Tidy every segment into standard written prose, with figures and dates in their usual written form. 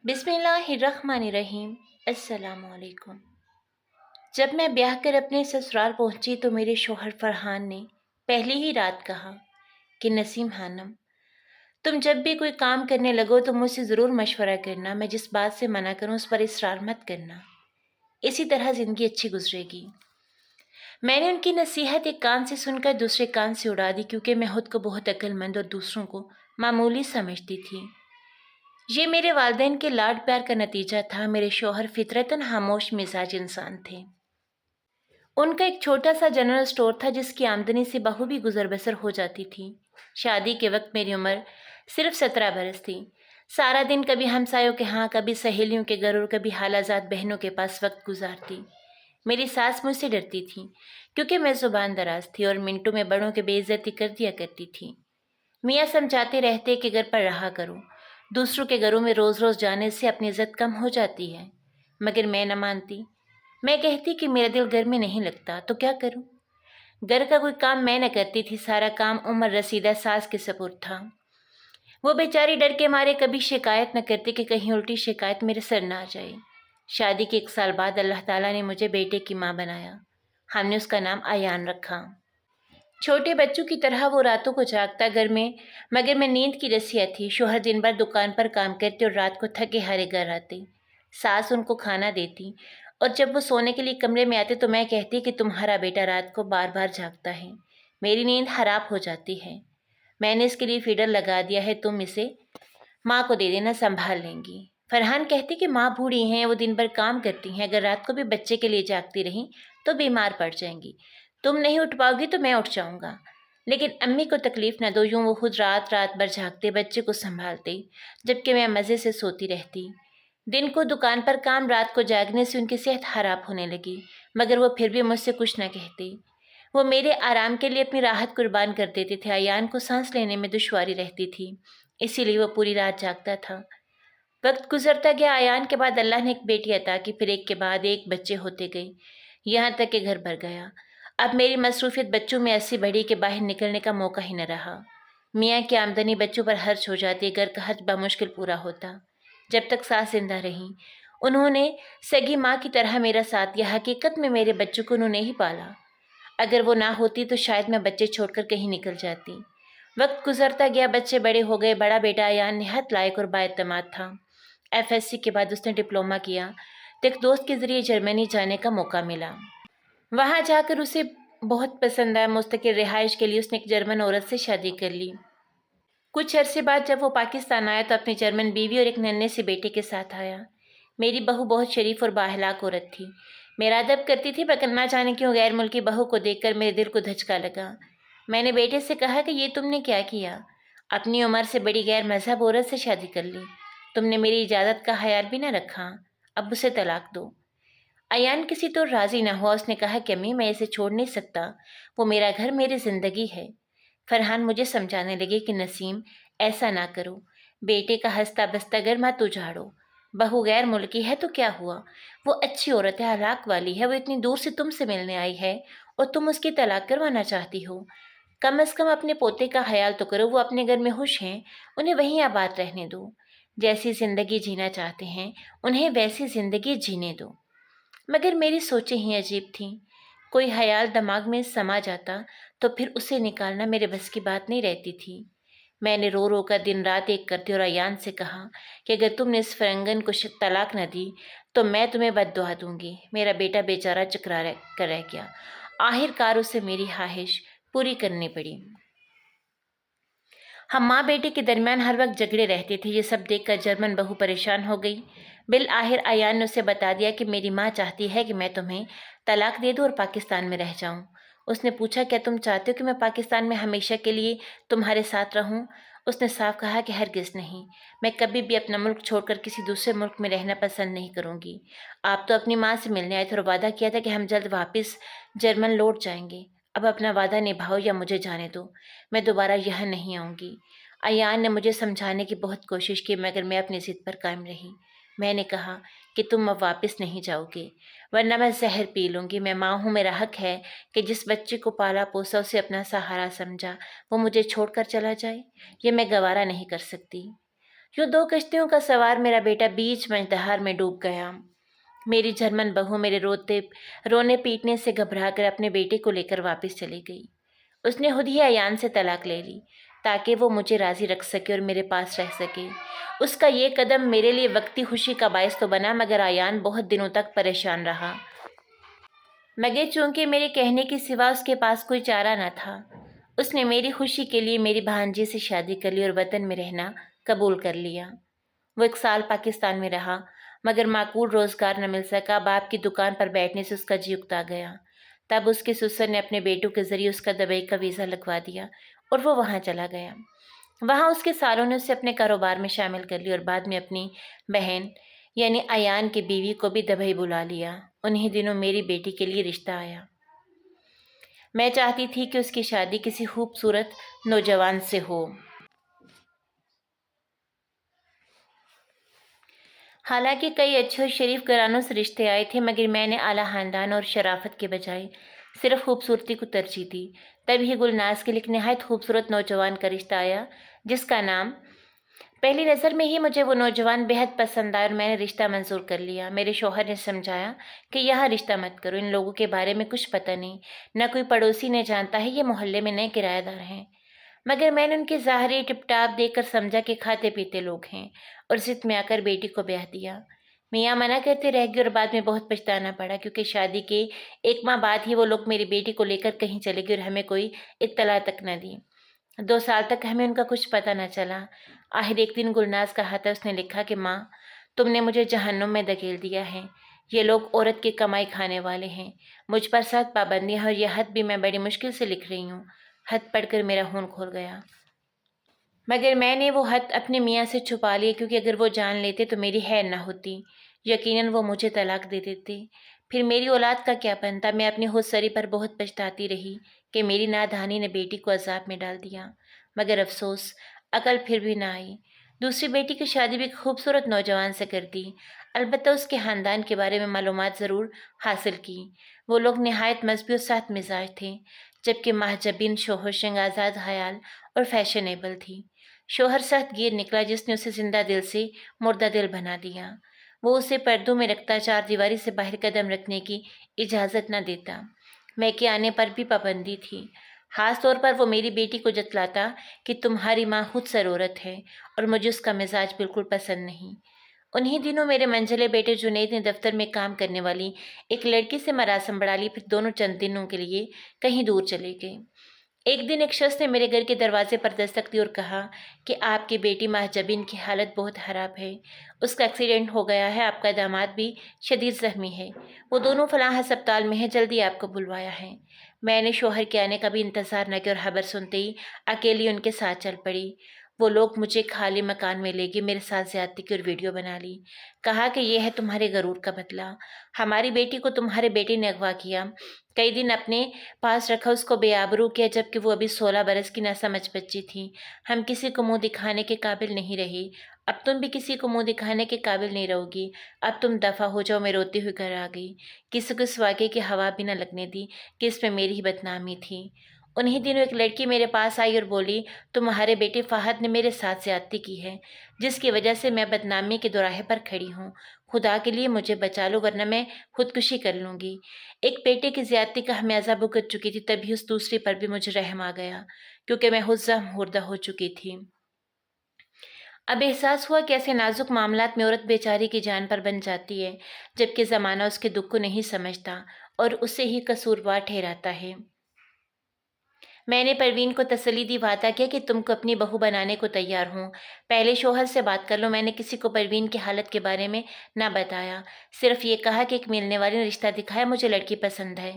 बिस्मिल्लाहिर्रहमानिर्रहीम। अस्सलाम वालेकुम। जब मैं ब्याह कर अपने ससुराल पहुंची तो मेरे शौहर फरहान ने पहली ही रात कहा कि नसीम खानम, तुम जब भी कोई काम करने लगो तो मुझसे ज़रूर मशवरा करना। मैं जिस बात से मना करूं उस पर इसरार मत करना। इसी तरह ज़िंदगी अच्छी गुजरेगी। मैंने उनकी नसीहत एक कान से सुनकर दूसरे कान से उड़ा दी, क्योंकि मैं खुद को बहुत अक्लमंद और दूसरों को मामूली समझती थी। ये मेरे वालिदैन के लाड प्यार का नतीजा था। मेरे शौहर फितरतन खामोश मिजाज इंसान थे। उनका एक छोटा सा जनरल स्टोर था जिसकी आमदनी से बहू भी गुजर बसर हो जाती थी। शादी के वक्त मेरी उम्र सिर्फ 17 बरस थी। सारा दिन कभी हमसायों के यहाँ, कभी सहेलियों के घर और कभी हालाजात बहनों के पास वक्त गुजारती। मेरी सास मुझसे डरती थी क्योंकि मैं जुबान दराज थी और मिनटों में बड़ों की बेइज्जती कर दिया करती थी। मियाँ समझाते रहते कि घर पर रहा करो, दूसरों के घरों में रोज़ रोज़ जाने से अपनी इज्जत कम हो जाती है। मगर मैं न मानती। मैं कहती कि मेरा दिल घर में नहीं लगता, तो क्या करूं? घर का कोई काम मैं न करती थी। सारा काम उम्र रसीदा सास के सपुर्द था। वो बेचारी डर के मारे कभी शिकायत न करती कि कहीं उल्टी शिकायत मेरे सर ना आ जाए। शादी के 1 साल बाद अल्लाह ताला ने मुझे बेटे की माँ बनाया। हमने उसका नाम आयान रखा। छोटे बच्चों की तरह वो रातों को जागता घर में, मगर मैं नींद की रसिया थी। शोहर दिन भर दुकान पर काम करते और रात को थके हारे घर आते। सास उनको खाना देती और जब वो सोने के लिए कमरे में आते तो मैं कहती कि तुम्हारा बेटा रात को बार बार जागता है, मेरी नींद खराब हो जाती है। मैंने इसके लिए फीडर लगा दिया है, तुम इसे माँ को दे देना, संभाल लेंगी। फरहान कहती कि माँ बूढ़ी हैं, वो दिन भर काम करती हैं, अगर रात को भी बच्चे के लिए जागती रहीं तो बीमार पड़ जाएंगी। तुम नहीं उठ पाओगी तो मैं उठ जाऊंगा। लेकिन अम्मी को तकलीफ न दो। यूं वो खुद रात रात भर जागते, बच्चे को संभालते, जबकि मैं मज़े से सोती रहती। दिन को दुकान पर काम, रात को जागने से उनकी सेहत खराब होने लगी, मगर वो फिर भी मुझसे कुछ न कहते। वो मेरे आराम के लिए अपनी राहत कुर्बान कर देते थे। अयान को सांस लेने में दुश्वारी रहती थी, इसीलिए वो पूरी रात जागता था। वक्त गुजरता गया। अयान के बाद अल्लाह ने एक बेटी अता की, फिर एक के बाद एक बच्चे होते गए, यहाँ तक कि घर भर गया। अब मेरी मसरूफियत बच्चों में ऐसी बढ़ी कि बाहर निकलने का मौका ही न रहा। मियाँ की आमदनी बच्चों पर खर्च हो जाती, घर का खर्च बामुश्किल पूरा होता। जब तक सास जिंदा रही उन्होंने सगी माँ की तरह मेरा साथ दिया। हकीकत में मेरे बच्चों को उन्होंने ही पाला। अगर वो ना होती तो शायद मैं बच्चे छोड़कर कहीं निकल जाती। वक्त गुजरता गया, बच्चे बड़े हो गए। बड़ा बेटा अयान निहायत लायक और बाएतमाद था। एफएससी के बाद उसने डिप्लोमा किया तो एक दोस्त के ज़रिए जर्मनी जाने का मौका मिला। वहाँ जाकर उसे बहुत पसंद आया। मुस्तकिल रिहाइश के लिए उसने एक जर्मन औरत से शादी कर ली। कुछ अरसे बाद जब वो पाकिस्तान आया तो अपनी जर्मन बीवी और एक नन्हे से बेटे के साथ आया। मेरी बहू बहुत शरीफ और बाअखलाक औरत थी। मेरा अदब करती थी, मगर ना जाने क्यों गैर मुल्की बहू को देखकर मेरे दिल को धचका लगा। मैंने बेटे से कहा कि ये तुमने क्या किया? अपनी उम्र से बड़ी गैर मजहब औरत से शादी कर ली। तुमने मेरी इजाज़त का ख्याल भी न रखा। अब उसे तलाक दो। अयान किसी तो राजी न हुआ। उसने कहा कि अम्मी, मैं इसे छोड़ नहीं सकता, वो मेरा घर, मेरी ज़िंदगी है। फरहान मुझे समझाने लगे कि नसीम, ऐसा ना करो, बेटे का हंसता बसता घर मत उजाड़ो। बहू गैर मुल्की है तो क्या हुआ, वो अच्छी औरत है, अखलाक वाली है। वो इतनी दूर से तुमसे मिलने आई है और तुम उसकी तलाक करवाना चाहती हो। कम अज़ कम अपने पोते का ख्याल तो करो। वो अपने घर में खुश हैं, उन्हें वहीं आबाद रहने दो। जैसी ज़िंदगी जीना चाहते हैं उन्हें वैसी ज़िंदगी जीने दो। मगर मेरी सोचें ही अजीब थीं। कोई ख्याल दिमाग में समा जाता तो फिर उसे निकालना मेरे बस की बात नहीं रहती थी। मैंने रो रो कर दिन रात एक करती और अयान से कहा कि अगर तुमने इस फरंगन को तलाक न दी तो मैं तुम्हें बद्दुआ दूंगी। मेरा बेटा बेचारा चकरा कर रह गया। आखिरकार उसे मेरी ख्वाहिश पूरी करनी पड़ी। हम माँ बेटे के दरमियान हर वक्त झगड़े रहते थे। ये सब देखकर जर्मन बहू परेशान हो गई। बिल आखिर अयान ने उसे बता दिया कि मेरी माँ चाहती है कि मैं तुम्हें तलाक दे दूँ और पाकिस्तान में रह जाऊँ। उसने पूछा, क्या तुम चाहते हो कि मैं पाकिस्तान में हमेशा के लिए तुम्हारे साथ रहूँ? उसने साफ कहा कि हरगिज़ नहीं, मैं कभी भी अपना मुल्क छोड़कर किसी दूसरे मुल्क में रहना पसंद नहीं करूँगी। आप तो अपनी माँ से मिलने आए थे और वादा किया था कि हम जल्द वापस जर्मन लौट जाएंगे। अब अपना वादा निभाओ या मुझे जाने दो, मैं दोबारा यहाँ नहीं आऊँगी। अयान ने मुझे समझाने की बहुत कोशिश की, मगर मैं अपनी ज़िद पर कायम रही। मैंने कहा कि तुम अब वापस नहीं जाओगे, वरना मैं जहर पी लूँगी। मैं माँ हूँ, मेरा हक है कि जिस बच्चे को पाला पोसा, उसे अपना सहारा समझा, वो मुझे छोड़कर चला जाए। ये मैं गवारा नहीं कर सकती। यूँ 2 कश्तियों का सवार मेरा बेटा बीच मझधार में डूब गया। मेरी जर्मन बहू मेरे रोने पीटने से घबरा कर अपने बेटे को लेकर वापस चली गई। उसने खुद ही अयान से तलाक ले ली ताकि वो मुझे राज़ी रख सके और मेरे पास रह सके। उसका ये कदम मेरे लिए वक्ती खुशी का बायस तो बना, मगर अयान बहुत दिनों तक परेशान रहा, मगर चूंकि मेरे कहने के सिवा उसके पास कोई चारा न था। उसने मेरी खुशी के लिए मेरी भांजी से शादी कर ली और वतन में रहना कबूल कर लिया। वो 1 साल पाकिस्तान में रहा, मगर माकूल रोज़गार न मिल सका। बाप की दुकान पर बैठने से उसका जी उकता गया। तब उसके ससुर ने अपने बेटों के ज़रिए उसका दुबई का वीज़ा लगवा दिया और वो वहाँ चला गया। वहाँ उसके सालों ने उसे अपने कारोबार में शामिल कर लिया और बाद में अपनी बहन यानी अयान की बीवी को भी दुबई बुला लिया। उन्हीं दिनों मेरी बेटी के लिए रिश्ता आया। मैं चाहती थी कि उसकी शादी किसी खूबसूरत नौजवान से हो। हालांकि कई अच्छे और शरीफ घरानों से रिश्ते आए थे, मगर मैंने आला खानदान और शराफत के बजाय सिर्फ खूबसूरती को तरजीह दी। तभी गुलनाज के लिए एक नहायत खूबसूरत नौजवान का रिश्ता आया, जिसका नाम पहली नज़र में ही मुझे वो नौजवान बेहद पसंद आया और मैंने रिश्ता मंजूर कर लिया। मेरे शौहर ने समझाया कि यहाँ रिश्ता मत करो, इन लोगों के बारे में कुछ पता नहीं, न कोई पड़ोसी ने जानता है, ये मोहल्ले में नए किराएदार हैं। मगर मैंने उनके ज़ाहरी टिपटाप देखकर समझा कि खाते पीते लोग हैं और ज़िद में आकर बेटी को ब्याह दिया। मियाँ मना करते रह गए और बाद में बहुत पछताना पड़ा, क्योंकि शादी के 1 माह बाद ही वो लोग मेरी बेटी को लेकर कहीं चले गए और हमें कोई इत्तला तक न दी। 2 साल तक हमें उनका कुछ पता न चला। आखिर एक दिन गुलनाज का हाथ उसने लिखा कि माँ, तुमने मुझे जहन्नुम में धकेल दिया है। ये लोग औरत की कमाई खाने वाले हैं। मुझ पर सख्त पाबंदियाँ और यह खत भी मैं बड़ी मुश्किल से लिख रही हूँ। खत पढ़कर मेरा खून खौल गया, मगर मैंने वो खत अपने मियाँ से छुपा लिया, क्योंकि अगर वो जान लेते तो मेरी खैर न होती। यकीनन वो मुझे तलाक दे देते। फिर मेरी औलाद का क्या बनता। मैं अपनी खुदसरी पर बहुत पछताती रही कि मेरी नादानी ने बेटी को अजाब में डाल दिया, मगर अफसोस अकल फिर भी ना आई। दूसरी बेटी की शादी भी एक खूबसूरत नौजवान से कर दी। अलबत्ता उसके ख़ानदान के बारे में मालूमात ज़रूर हासिल की। वो लोग नहायत मजबूत और सख्त मिजाज थे, जबकि महजबीन शोहर आज़ाद ख्याल और फैशनेबल थी। शोहर सख्त गिर निकला, जिसने उसे जिंदा दिल से मुर्दा दिल बना दिया। वो उसे पर्दों में रखता, 4 दीवारी से बाहर कदम रखने की इजाज़त न देता। मैं के आने पर भी पाबंदी थी। खास तौर पर वो मेरी बेटी को जतलाता कि तुम्हारी माँ खुद सरोरत है और मुझे उसका मिजाज बिल्कुल पसंद नहीं। उन्हीं दिनों मेरे मंझले बेटे जुनैद ने दफ्तर में काम करने वाली एक लड़की से मरासम बढ़ा ली। फिर दोनों चंद दिनों के लिए कहीं दूर चले गए। एक दिन एक शख्स ने मेरे घर के दरवाजे पर दस्तक दी और कहा कि आपकी बेटी महजबीन की हालत बहुत ख़राब है। उसका एक्सीडेंट हो गया है। आपका दामाद भी शदीद ज़ख्मी है। वो दोनों फलाह अस्पताल में है, जल्दी आपको बुलवाया है। मैंने शोहर के आने का भी इंतज़ार न किया और खबर सुनते ही अकेली उनके साथ चल पड़ी। वो लोग मुझे खाली मकान में ले गए, मेरे साथ ज़्यादती की और वीडियो बना ली। कहा कि यह है तुम्हारे गरूर का बदला। हमारी बेटी को तुम्हारे बेटे ने अगवा किया, कई दिन अपने पास रखा, उसको बेआबरू किया, जबकि वो अभी 16 बरस की नासमझ बच्ची थी। हम किसी को मुंह दिखाने के काबिल नहीं रही। अब तुम भी किसी को मुंह दिखाने के काबिल नहीं रहोगी। अब तुम दफ़ा हो जाओ। मैं रोती हुई घर आ गई। किसी को इस वाक़े की हवा भी न लगने दी कि इसमें मेरी ही बदनामी थी। उन्हीं दिनों एक लड़की मेरे पास आई और बोली, तुम्हारे बेटे फ़हद ने मेरे साथ ज़्यादती की है, जिसकी वजह से मैं बदनामी के दोराहे पर खड़ी हूँ। खुदा के लिए मुझे बचा लो, वरना मैं खुदकुशी कर लूँगी। एक बेटे की ज़्यादती का खमियाजा भुगत चुकी थी, तभी उस दूसरी पर भी मुझे रहम आ गया, क्योंकि मैं खुद ज़ख्म-खुर्दा हो चुकी थी। अब एहसास हुआ कि ऐसे नाजुक मामलात में औरत बेचारी की जान पर बन जाती है, जबकि ज़माना उसके दुख को नहीं समझता और उसे ही कसूरवार ठहराता है। मैंने परवीन को तसल्ली दी, वादा किया कि तुमको अपनी बहू बनाने को तैयार हूँ। पहले शोहर से बात कर लो। मैंने किसी को परवीन की हालत के बारे में ना बताया, सिर्फ ये कहा कि एक मिलने वाले ने रिश्ता दिखाया, मुझे लड़की पसंद है।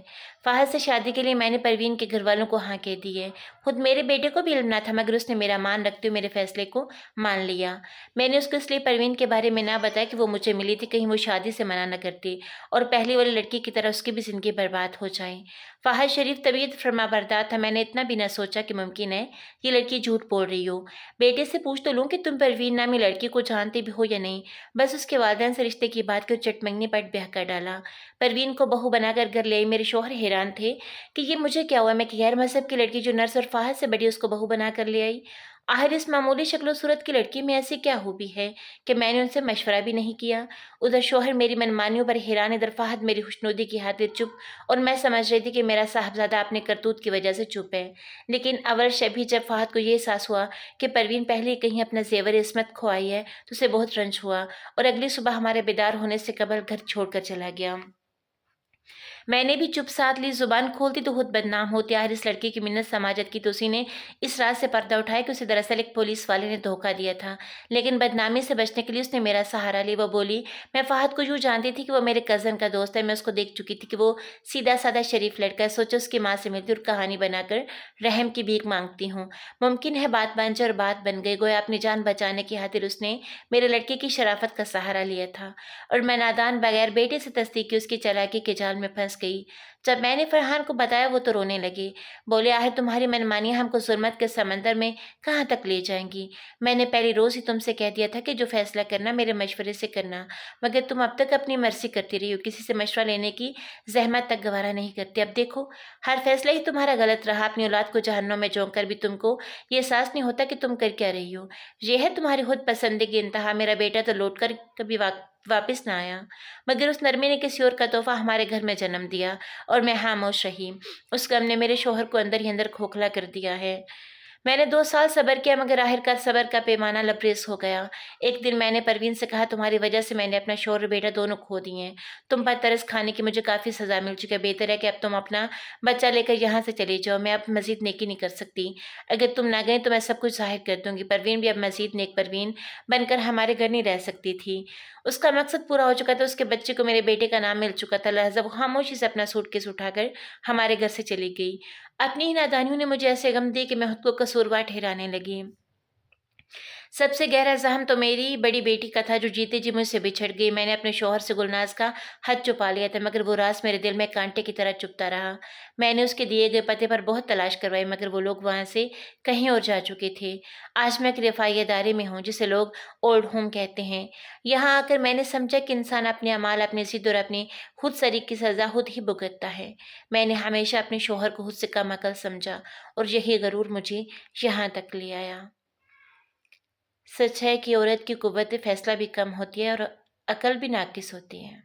फ़हद से शादी के लिए मैंने परवीन के घर वालों को हाँ कह दी है। खुद मेरे बेटे को भी इल्म ना था, मगर उसने मेरा मान रखते हुए मेरे फैसले को मान लिया। मैंने उसको इसलिए परवीन के बारे में ना बताया कि वो मुझे मिली थी, कहीं वो शादी से मना न करती और पहली वाली लड़की की तरह उसकी भी ज़िंदगी बर्बाद हो जाए। फ़हद शरीफ तबीयत फरमाबरदार था। मैंने इतना भी न सोचा कि मुमकिन है ये लड़की झूठ बोल रही हो। बेटे से पूछ तो लूँ कि तुम परवीन नामी लड़की को जानते भी हो या नहीं। बस उसके वालिदैन से रिश्ते की बात कर चटमंगनी पट ब्याह कर डाला। परवीन को बहू बनाकर घर ले आई। मेरे शौहर हैरान थे कि ये मुझे क्या हुआ, मैं कि गैर मजहब की लड़की जो नर्स और फ़हद से बड़ी उसको बहू बना कर ले आई। आखिर इस मामूली शक्ल सूरत की लड़की में ऐसी क्या खूबी है कि मैंने उनसे मशवरा भी नहीं किया। उधर शोहर मेरी मनमानियों पर हैरान, इधर फहद मेरी खुशनुदी की खातिर चुप। और मैं समझ रही थी कि मेरा साहबजादा अपने करतूत की वजह से चुप है। लेकिन अवल शभी जब फहद को ये एहसास हुआ कि परवीन पहले ही कहीं अपना जेवर इस्मत खो आई है, तो उसे बहुत रंज हुआ और अगली सुबह हमारे बेदार होने से कबल घर छोड़कर चला गया। मैंने भी चुप साध ली। जुबान खोलती तो खुद बदनाम होती। यार इस लड़के की मिन्नत समाजत की तो उसी ने इस रात से पर्दा उठाया कि उसे दरअसल एक पुलिस वाले ने धोखा दिया था। लेकिन बदनामी से बचने के लिए उसने मेरा सहारा लिया। वो बोली, मैं फहद को यूँ जानती थी कि वो मेरे कज़न का दोस्त है। मैं उसको देख चुकी थी कि वो सीधा साधा शरीफ लड़का है। सोचो उसकी माँ से मिलती और कहानी बनाकर रहम की भीख मांगती हूँ। मुमकिन है बात बन जाए और बात बन गई। गोया अपनी जान बचाने की खातिर उसने मेरे लड़के की शराफत का सहारा लिया था और मैं नादान बगैर बेटे से तस्दीक की उसकी चालाकी के जाल में फंस गई। जब मैंने फरहान को बताया वो तो रोने लगे। बोले, आखिर तुम्हारी मनमानियां हमको जुल्मत के समंदर में कहाँ तक ले जाएंगी। मैंने पहली रोज ही तुमसे कह दिया था कि जो फैसला करना मेरे मशवरे से करना, मगर तुम अब तक अपनी मर्जी करती रही हो, किसी से मशवरा लेने की जहमत तक गवारा नहीं करती। अब देखो हर फैसला ही तुम्हारा गलत रहा। अपनी औलाद को जहन्नुम में झोंक कर भी तुमको ये एहसास नहीं होता कि तुम कर क्या रही हो। ये है तुम्हारी खुद पसंदी की इंतहा। मेरा बेटा तो लौट कर कभी वापिस ना आया, मगर उस नरमी ने किसी और का तोहफा हमारे घर में जन्म दिया और मैं खामोश रही। उस गम ने मेरे शोहर को अंदर ही अंदर खोखला कर दिया है। मैंने 2 साल सब्र किया, मगर आखिरकार सब्र का पैमाना लबरेज हो गया। एक दिन मैंने परवीन से कहा, तुम्हारी वजह से मैंने अपना शौहर और बेटा दोनों खो दिए हैं। तुम पर तरस खाने की मुझे काफ़ी सज़ा मिल चुकी है। बेहतर है कि अब तुम अपना बच्चा लेकर यहाँ से चली जाओ। मैं अब मज़ीद नेकी नहीं कर सकती। अगर तुम ना गए तो मैं सब कुछ ज़ाहिर कर दूँगी। परवीन भी अब मज़ीद नेक परवीन बनकर हमारे घर नहीं रह सकती थी। उसका मकसद पूरा हो चुका था। उसके बच्चे को मेरे बेटे का नाम मिल चुका था। लिहाज़ा वो खामोशी से अपना सूटकेस उठाकर हमारे घर से चली गई। अपनी ही नादानियों ने मुझे ऐसे गम दिए कि मैं खुद को कसूरवार ठहराने लगी। सबसे गहरा ज़ख्म तो मेरी बड़ी बेटी का था, जो जीते जी मुझसे बिछड़ गई। मैंने अपने शौहर से गुलनाज़ का हक़ छुपा लिया था, मगर वो राज़ मेरे दिल में कांटे की तरह चुभता रहा। मैंने उसके दिए गए पते पर बहुत तलाश करवाई, मगर वो लोग वहाँ से कहीं और जा चुके थे। आज मैं एक रिफ़ाई इदारे में हूँ, जिसे लोग ओल्ड होम कहते हैं। यहाँ आकर मैंने समझा कि इंसान अपने अमाल, अपनी ज़िद और अपनी खुद सरीक की सज़ा खुद ही भुगतता है। मैंने हमेशा अपने शौहर को खुद से कम अक़ल समझा और यही गरूर मुझे यहाँ तक ले आया। सच है कि औरत की कुव्वत फैसला भी कम होती है और अकल भी नाकिस होती है।